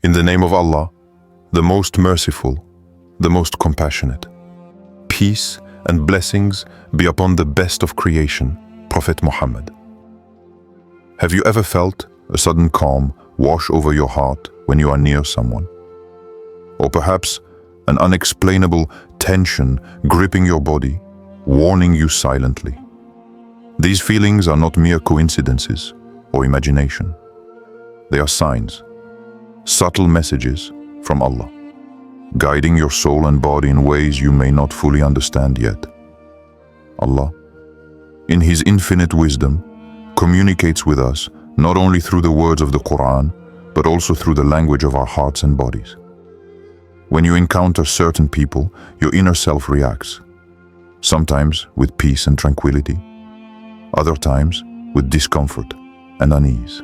In the name of Allah, the most merciful, the most compassionate. Peace and blessings be upon the best of creation, Prophet Muhammad. Have you ever felt a sudden calm wash over your heart when you are near someone? Or perhaps an unexplainable tension gripping your body, warning you silently? These feelings are not mere coincidences or imagination. They are signs, subtle messages from Allah, guiding your soul and body in ways you may not fully understand yet. Allah, in His infinite wisdom, communicates with us not only through the words of the Quran, but also through the language of our hearts and bodies. When you encounter certain people, your inner self reacts, sometimes with peace and tranquility, other times with discomfort and unease.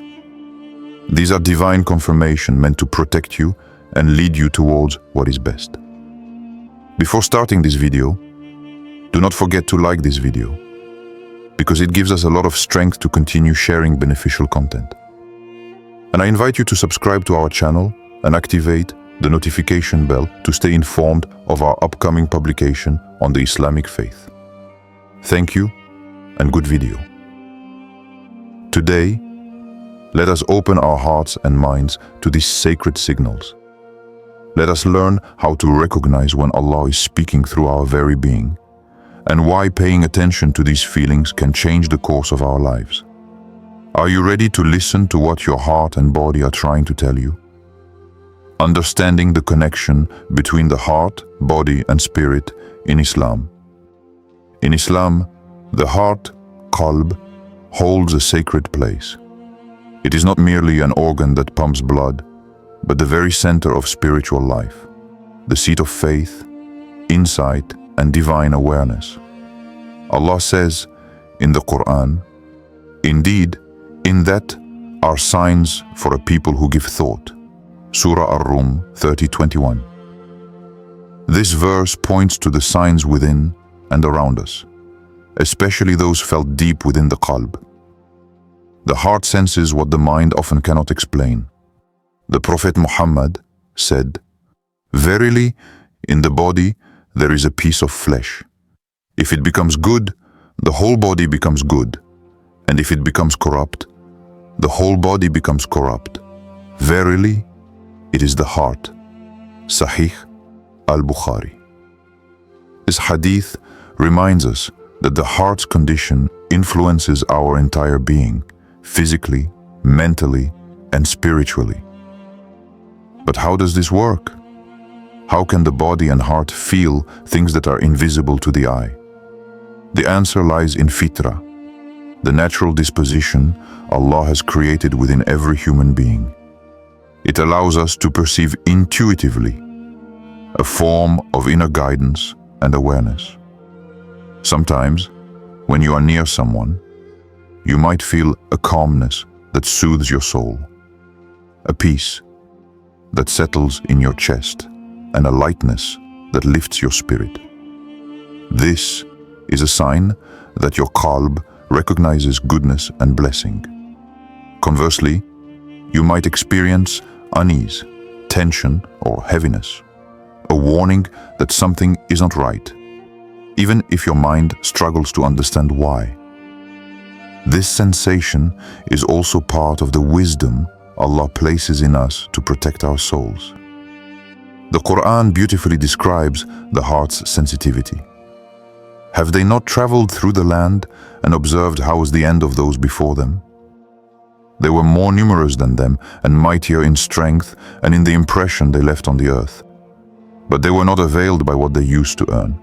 These are divine confirmation meant to protect you and lead you towards what is best. Before starting this video, do not forget to like this video, because it gives us a lot of strength to continue sharing beneficial content. And I invite you to subscribe to our channel and activate the notification bell to stay informed of our upcoming publication on the Islamic faith. Thank you and good video. Today, let us open our hearts and minds to these sacred signals. Let us learn how to recognize when Allah is speaking through our very being, and why paying attention to these feelings can change the course of our lives. Are you ready to listen to what your heart and body are trying to tell you? Understanding the connection between the heart, body, and spirit in Islam. In Islam, the heart, qalb, holds a sacred place. It is not merely an organ that pumps blood, but the very center of spiritual life, the seat of faith, insight, and divine awareness. Allah says in the Quran, "Indeed, in that are signs for a people who give thought." Surah Ar-Rum 30:21. This verse points to the signs within and around us, especially those felt deep within the qalb. The heart senses what the mind often cannot explain. The Prophet Muhammad said, "Verily, in the body there is a piece of flesh. If it becomes good, the whole body becomes good, and if it becomes corrupt, the whole body becomes corrupt. Verily, it is the heart." Sahih Al-Bukhari. This hadith reminds us that the heart's condition influences our entire being, physically, mentally, and spiritually. But how does this work? How can the body and heart feel things that are invisible to the eye? The answer lies in fitra, the natural disposition Allah has created within every human being. It allows us to perceive intuitively, a form of inner guidance and awareness. Sometimes, when you are near someone, you might feel a calmness that soothes your soul, a peace that settles in your chest, and a lightness that lifts your spirit. This is a sign that your qalb recognizes goodness and blessing. Conversely, you might experience unease, tension, or heaviness, a warning that something isn't right, even if your mind struggles to understand why. This sensation is also part of the wisdom Allah places in us to protect our souls. The Quran beautifully describes the heart's sensitivity. Have they not traveled through the land and observed how was the end of those before them? They were more numerous than them and mightier in strength and in the impression they left on the earth. But they were not availed by what they used to earn.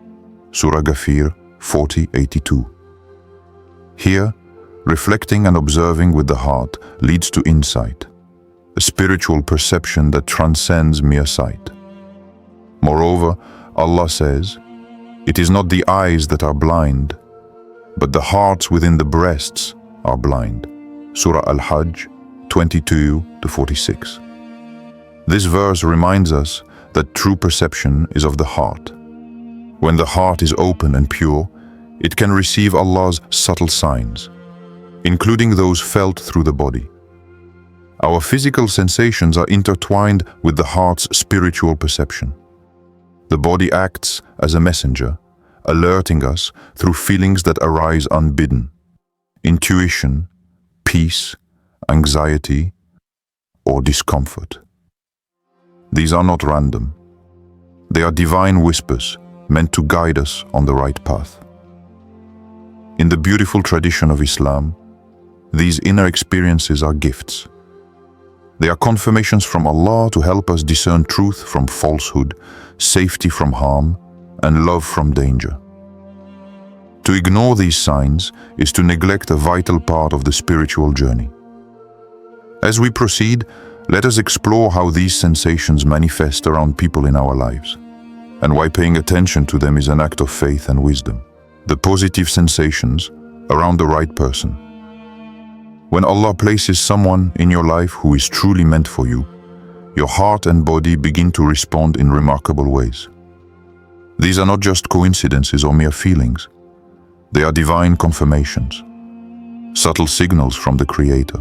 Surah Ghafir 40:82. Here, reflecting and observing with the heart leads to insight, a spiritual perception that transcends mere sight. Moreover, Allah says, "It is not the eyes that are blind, but the hearts within the breasts are blind." Surah Al-Hajj 22-46. This verse reminds us that true perception is of the heart. When the heart is open and pure, it can receive Allah's subtle signs, including those felt through the body. Our physical sensations are intertwined with the heart's spiritual perception. The body acts as a messenger, alerting us through feelings that arise unbidden. Intuition, peace, anxiety, or discomfort. These are not random. They are divine whispers meant to guide us on the right path. In the beautiful tradition of Islam, these inner experiences are gifts. They are confirmations from Allah to help us discern truth from falsehood, safety from harm, and love from danger. To ignore these signs is to neglect a vital part of the spiritual journey. As we proceed, let us explore how these sensations manifest around people in our lives, and why paying attention to them is an act of faith and wisdom. The positive sensations around the right person. When Allah places someone in your life who is truly meant for you, your heart and body begin to respond in remarkable ways. These are not just coincidences or mere feelings. They are divine confirmations, subtle signals from the Creator,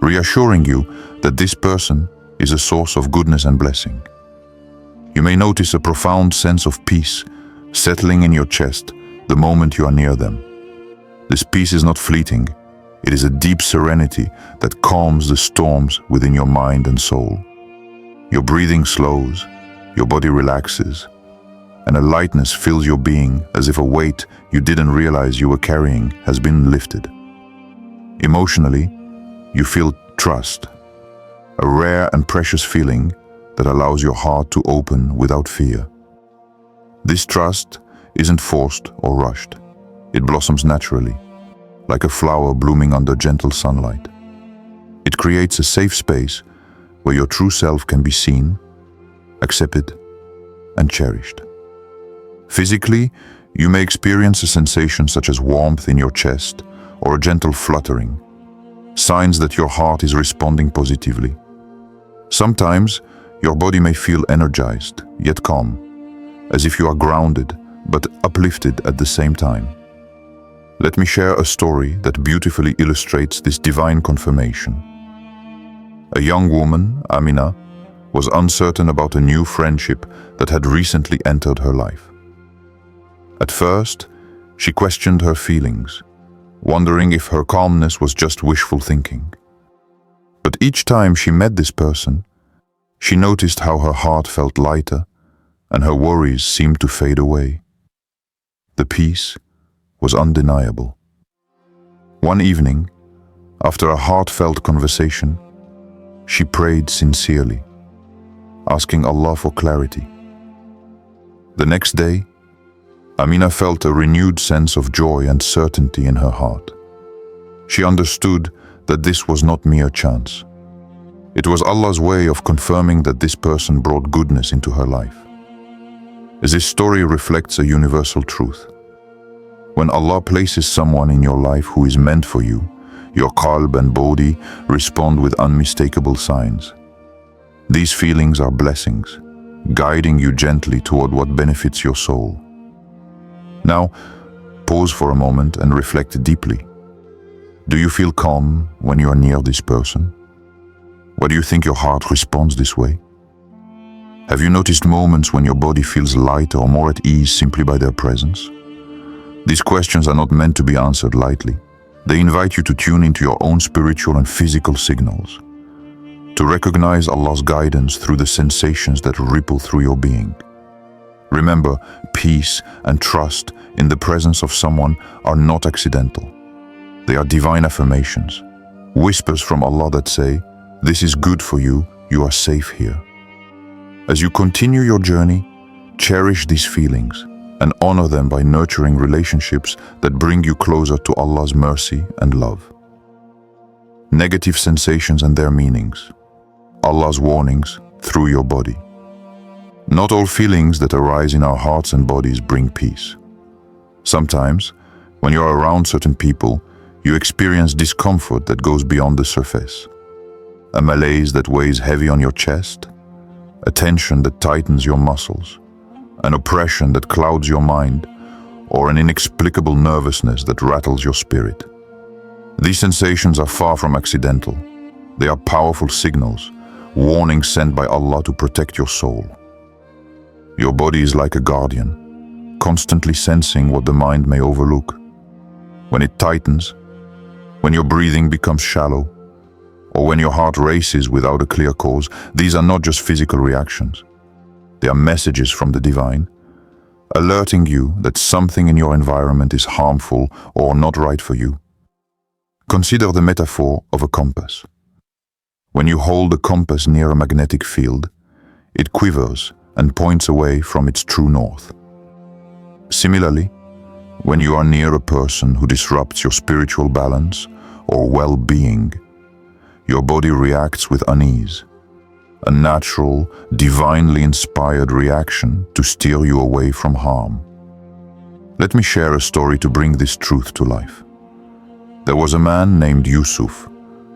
reassuring you that this person is a source of goodness and blessing. You may notice a profound sense of peace settling in your chest the moment you are near them. This peace is not fleeting. It is a deep serenity that calms the storms within your mind and soul. Your breathing slows, your body relaxes, and a lightness fills your being as if a weight you didn't realize you were carrying has been lifted. Emotionally, you feel trust, a rare and precious feeling that allows your heart to open without fear. This trust isn't forced or rushed. It blossoms naturally, like a flower blooming under gentle sunlight. It creates a safe space where your true self can be seen, accepted, and cherished. Physically, you may experience a sensation such as warmth in your chest or a gentle fluttering, signs that your heart is responding positively. Sometimes, your body may feel energized, yet calm, as if you are grounded but uplifted at the same time. Let me share a story that beautifully illustrates this divine confirmation. A young woman, Amina, was uncertain about a new friendship that had recently entered her life. At first, she questioned her feelings, wondering if her calmness was just wishful thinking. But each time she met this person, she noticed how her heart felt lighter and her worries seemed to fade away. The peace was undeniable. One evening, after a heartfelt conversation, she prayed sincerely, asking Allah for clarity. The next day, Amina felt a renewed sense of joy and certainty in her heart. She understood that this was not mere chance. It was Allah's way of confirming that this person brought goodness into her life. This story reflects a universal truth. When Allah places someone in your life who is meant for you, your qalb and body respond with unmistakable signs. These feelings are blessings, guiding you gently toward what benefits your soul. Now, pause for a moment and reflect deeply. Do you feel calm when you are near this person? Why do you think your heart responds this way? Have you noticed moments when your body feels lighter or more at ease simply by their presence? These questions are not meant to be answered lightly. They invite you to tune into your own spiritual and physical signals, to recognize Allah's guidance through the sensations that ripple through your being. Remember, peace and trust in the presence of someone are not accidental. They are divine affirmations, whispers from Allah that say, "This is good for you, you are safe here." As you continue your journey, cherish these feelings and honor them by nurturing relationships that bring you closer to Allah's mercy and love. Negative sensations and their meanings. Allah's warnings through your body. Not all feelings that arise in our hearts and bodies bring peace. Sometimes, when you are around certain people, you experience discomfort that goes beyond the surface. A malaise that weighs heavy on your chest, a tension that tightens your muscles, an oppression that clouds your mind, or an inexplicable nervousness that rattles your spirit. These sensations are far from accidental. They are powerful signals, warnings sent by Allah to protect your soul. Your body is like a guardian, constantly sensing what the mind may overlook. When it tightens, when your breathing becomes shallow, or when your heart races without a clear cause, these are not just physical reactions. They are messages from the divine, alerting you that something in your environment is harmful or not right for you. Consider the metaphor of a compass. When you hold a compass near a magnetic field, it quivers and points away from its true north. Similarly, when you are near a person who disrupts your spiritual balance or well-being, your body reacts with unease, a natural, divinely inspired reaction to steer you away from harm. Let me share a story to bring this truth to life. There was a man named Yusuf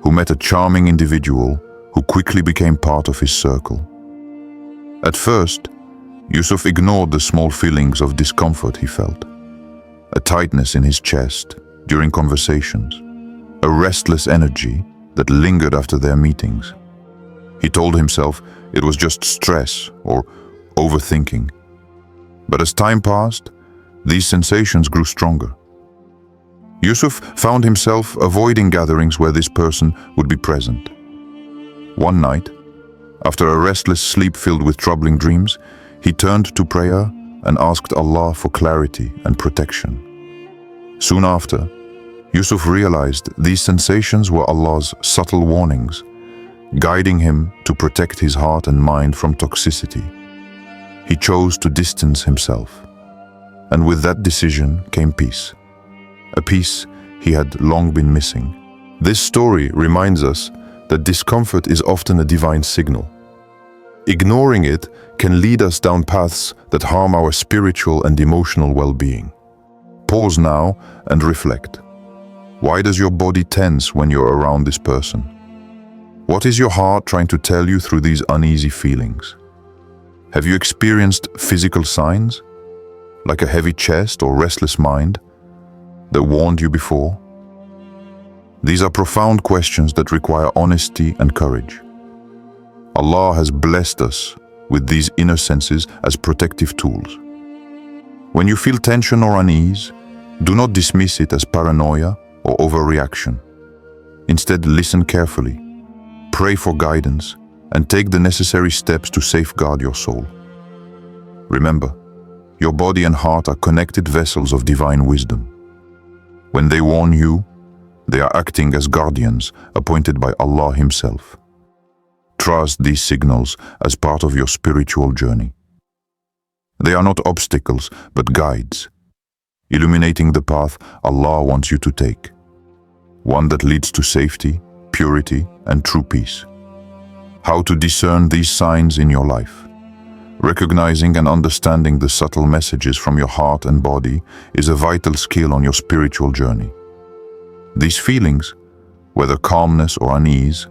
who met a charming individual who quickly became part of his circle. At first, Yusuf ignored the small feelings of discomfort he felt. A tightness in his chest during conversations, a restless energy that lingered after their meetings. He told himself it was just stress or overthinking. But as time passed, these sensations grew stronger. Yusuf found himself avoiding gatherings where this person would be present. One night, after a restless sleep filled with troubling dreams, he turned to prayer and asked Allah for clarity and protection. Soon after, Yusuf realized these sensations were Allah's subtle warnings, guiding him to protect his heart and mind from toxicity. He chose to distance himself, and with that decision came peace, a peace he had long been missing. This story reminds us that discomfort is often a divine signal. Ignoring it can lead us down paths that harm our spiritual and emotional well-being. Pause now and reflect. Why does your body tense when you're around this person? What is your heart trying to tell you through these uneasy feelings? Have you experienced physical signs, like a heavy chest or restless mind, that warned you before? These are profound questions that require honesty and courage. Allah has blessed us with these inner senses as protective tools. When you feel tension or unease, do not dismiss it as paranoia or overreaction. Instead, listen carefully, pray for guidance, and take the necessary steps to safeguard your soul. Remember, your body and heart are connected vessels of divine wisdom. When they warn you, they are acting as guardians appointed by Allah Himself. Trust these signals as part of your spiritual journey. They are not obstacles, but guides, illuminating the path Allah wants you to take, one that leads to safety, purity, and true peace. How to discern these signs in your life? Recognizing and understanding the subtle messages from your heart and body is a vital skill on your spiritual journey. These feelings, whether calmness or unease,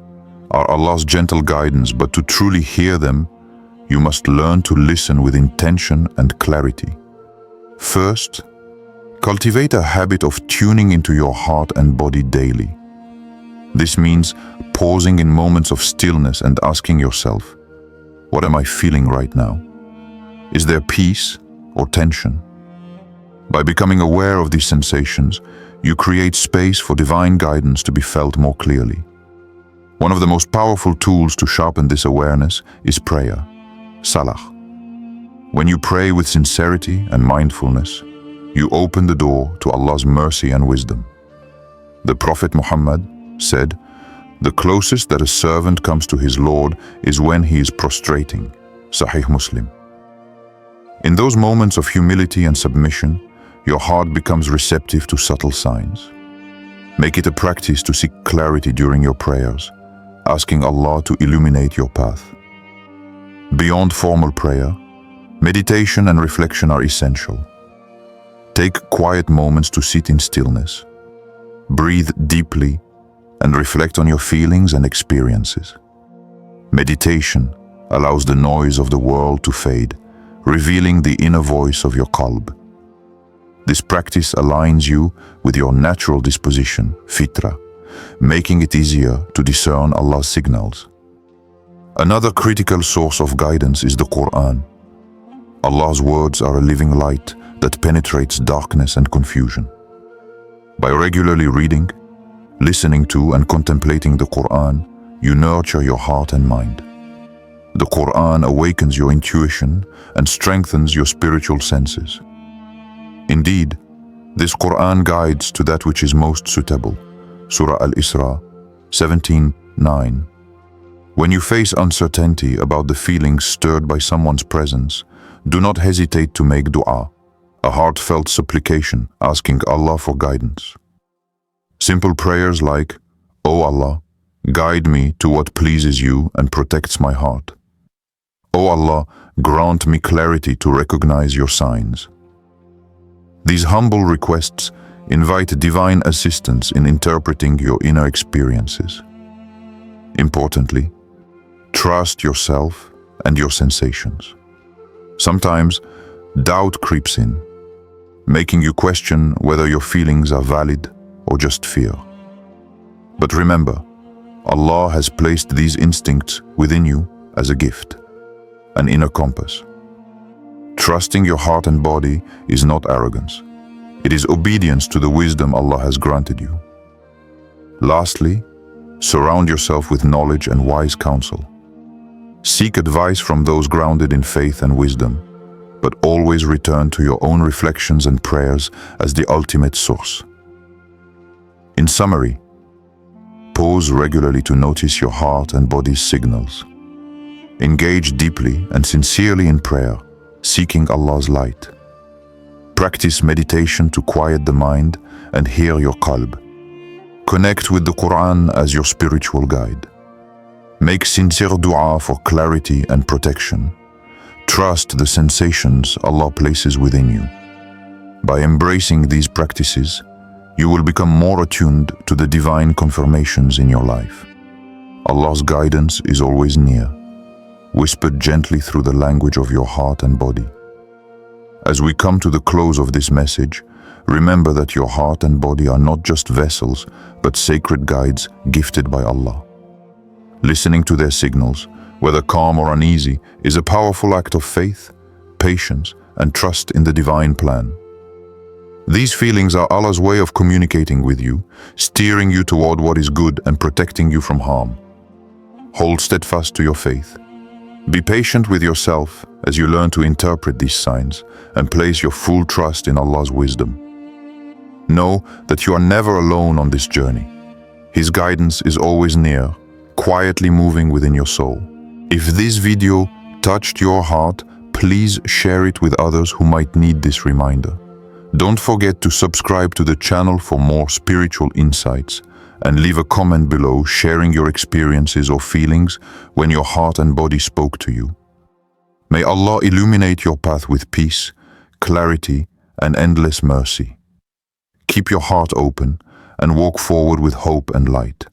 are Allah's gentle guidance, but to truly hear them, you must learn to listen with intention and clarity. First, cultivate a habit of tuning into your heart and body daily. This means pausing in moments of stillness and asking yourself, what am I feeling right now? Is there peace or tension? By becoming aware of these sensations, you create space for divine guidance to be felt more clearly. One of the most powerful tools to sharpen this awareness is prayer, salah. When you pray with sincerity and mindfulness, you open the door to Allah's mercy and wisdom. The Prophet Muhammad said, "The closest that a servant comes to his Lord is when he is prostrating." Sahih Muslim. In those moments of humility and submission, your heart becomes receptive to subtle signs. Make it a practice to seek clarity during your prayers, asking Allah to illuminate your path. Beyond formal prayer, meditation and reflection are essential. Take quiet moments to sit in stillness. Breathe deeply and reflect on your feelings and experiences. Meditation allows the noise of the world to fade, revealing the inner voice of your qalb. This practice aligns you with your natural disposition, fitra, making it easier to discern Allah's signals. Another critical source of guidance is the Quran. Allah's words are a living light that penetrates darkness and confusion. By regularly reading, listening to and contemplating the Quran, you nurture your heart and mind. The Quran awakens your intuition and strengthens your spiritual senses. Indeed, this Quran guides to that which is most suitable. Surah Al-Isra 17:9. When you face uncertainty about the feelings stirred by someone's presence, do not hesitate to make dua, a heartfelt supplication asking Allah for guidance. Simple prayers like, "O Allah, guide me to what pleases you and protects my heart. O Allah, grant me clarity to recognize your signs." These humble requests invite divine assistance in interpreting your inner experiences. Importantly, trust yourself and your sensations. Sometimes, doubt creeps in, making you question whether your feelings are valid or just fear. But remember, Allah has placed these instincts within you as a gift, an inner compass. Trusting your heart and body is not arrogance. It is obedience to the wisdom Allah has granted you. Lastly, surround yourself with knowledge and wise counsel. Seek advice from those grounded in faith and wisdom, but always return to your own reflections and prayers as the ultimate source. In summary, pause regularly to notice your heart and body's signals. Engage deeply and sincerely in prayer, seeking Allah's light. Practice meditation to quiet the mind and hear your qalb. Connect with the Quran as your spiritual guide. Make sincere dua for clarity and protection. Trust the sensations Allah places within you. By embracing these practices, you will become more attuned to the divine confirmations in your life. Allah's guidance is always near, whispered gently through the language of your heart and body. As we come to the close of this message, remember that your heart and body are not just vessels, but sacred guides gifted by Allah. Listening to their signals, whether calm or uneasy, is a powerful act of faith, patience, and trust in the divine plan. These feelings are Allah's way of communicating with you, steering you toward what is good and protecting you from harm. Hold steadfast to your faith. Be patient with yourself as you learn to interpret these signs and place your full trust in Allah's wisdom. Know that you are never alone on this journey. His guidance is always near, quietly moving within your soul. If this video touched your heart, please share it with others who might need this reminder. Don't forget to subscribe to the channel for more spiritual insights and leave a comment below sharing your experiences or feelings when your heart and body spoke to you. May Allah illuminate your path with peace, clarity, and endless mercy. Keep your heart open and walk forward with hope and light.